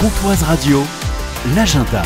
Pontoise Radio, l'agenda.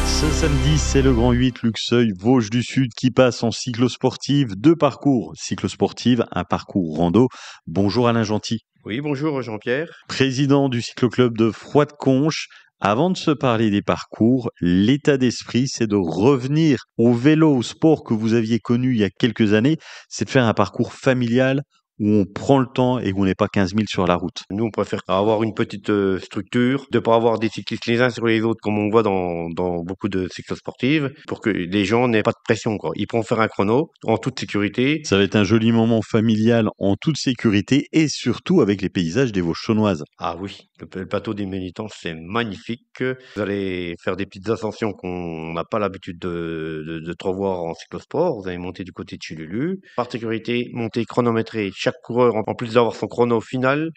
Ce samedi, c'est le Grand 8 Luxeuil Vosges du Sud qui passe en cyclosportive. 2 parcours cyclosportives, un parcours rando. Bonjour Alain Gentil. Oui, bonjour Jean-Pierre. Président du cycloclub de Froide-Conches. Avant de se parler des parcours, l'état d'esprit, c'est de revenir au vélo, au sport que vous aviez connu il y a quelques années. C'est de faire un parcours familial où on prend le temps et où on n'est pas 15 000 sur la route. Nous, on préfère avoir une petite structure, de pas avoir des cyclistes les uns sur les autres comme on voit dans beaucoup de cyclosportives, pour que les gens n'aient pas de pression, quoi. Ils pourront faire un chrono en toute sécurité. Ça va être un joli moment familial en toute sécurité et surtout avec les paysages des Vosges chaunoises. Ah oui, le plateau des Ménitans, c'est magnifique. Vous allez faire des petites ascensions qu'on n'a pas l'habitude de trop voir en cyclosport. Vous allez monter du côté de Chululu. Par sécurité, monter chronométré. Chaque coureur, en plus d'avoir son chrono final,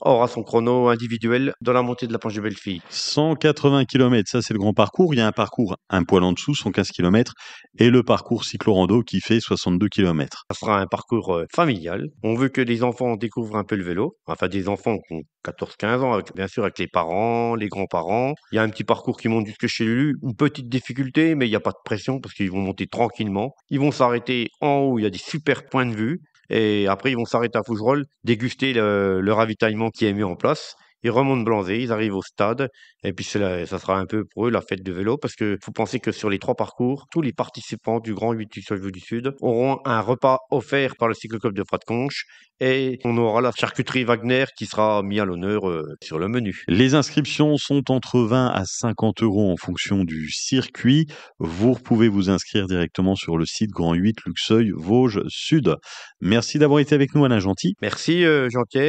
aura son chrono individuel dans la montée de la planche de Bellefille. 180 km, ça c'est le grand parcours. Il y a un parcours un poil en dessous, 115 km, et le parcours cyclo-rando qui fait 62 km. Ça sera un parcours familial. On veut que les enfants découvrent un peu le vélo. Enfin, des enfants qui ont 14-15 ans, bien sûr, avec les parents, les grands-parents. Il y a un petit parcours qui monte jusque chez Lulu. Une petite difficulté, mais il n'y a pas de pression parce qu'ils vont monter tranquillement. Ils vont s'arrêter en haut, il y a des super points de vue. Et après, ils vont s'arrêter à Fougerolles, déguster le ravitaillement qui est mis en place. Ils remontent Blanzé, ils arrivent au stade, et puis ça sera un peu pour eux la fête de vélo, parce que faut penser que sur les 3 parcours, tous les participants du Grand 8 du Sud auront un repas offert par le cycloclub de Froide-Conches, et on aura la charcuterie Wagner qui sera mis à l'honneur sur le menu. Les inscriptions sont entre 20 à 50 euros en fonction du circuit. Vous pouvez vous inscrire directement sur le site Grand 8 Luxeuil Vosges Sud. Merci d'avoir été avec nous Alain Gentil. Merci Jean-Pierre.